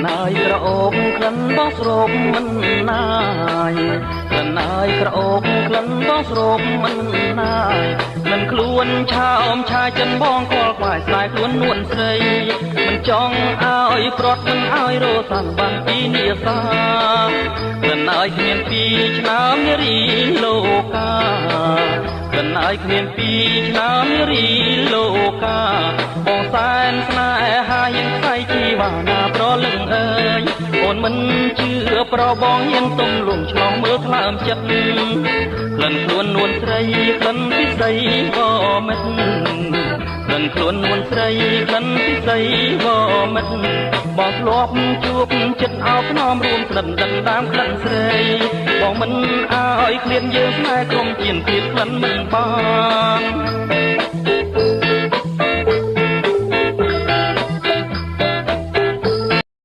ណាយក្រអូបក្លិនបោះស្រោបមិនណាយក្លិនណាយក្រអូបក្លិនបោះស្រោបមិនណាយមិនខ្លួនឆោមឆាយចិនបងខលខ្វាយស្លាយខ្លួននួនស្រីមិនចង់ឲ្យប្រត់មិនឲ្យរសាំងបានពីនីសាក្លិនណាយគ្មានពីឆ្នាំនារីលោកាក្លិនណាយគ្មានពីឆ្នាំនារីលោកាបងសែនស្នេហាยังใส่ជីវ៉ាណាប្រលឹងអើយអូនមិនជឿប្របងហ៊ានទុំលំឆ្លងមើលថ្លើមចិត្តក្លិនខ្លួននួនស្រីក្លិនពិសីក៏មិនក្លិនខ្លួននួនស្រីក្លិនពិសីក៏មិនបងធ្លាប់ជួបចិត្តអោបน้อมរួមក្លិនដណ្ដើមក្លិនស្រីបងមិនឲ្យឃ្លានយើងស្នេហ៍ក្រុមជៀនទៀតក្លិនមិនបាន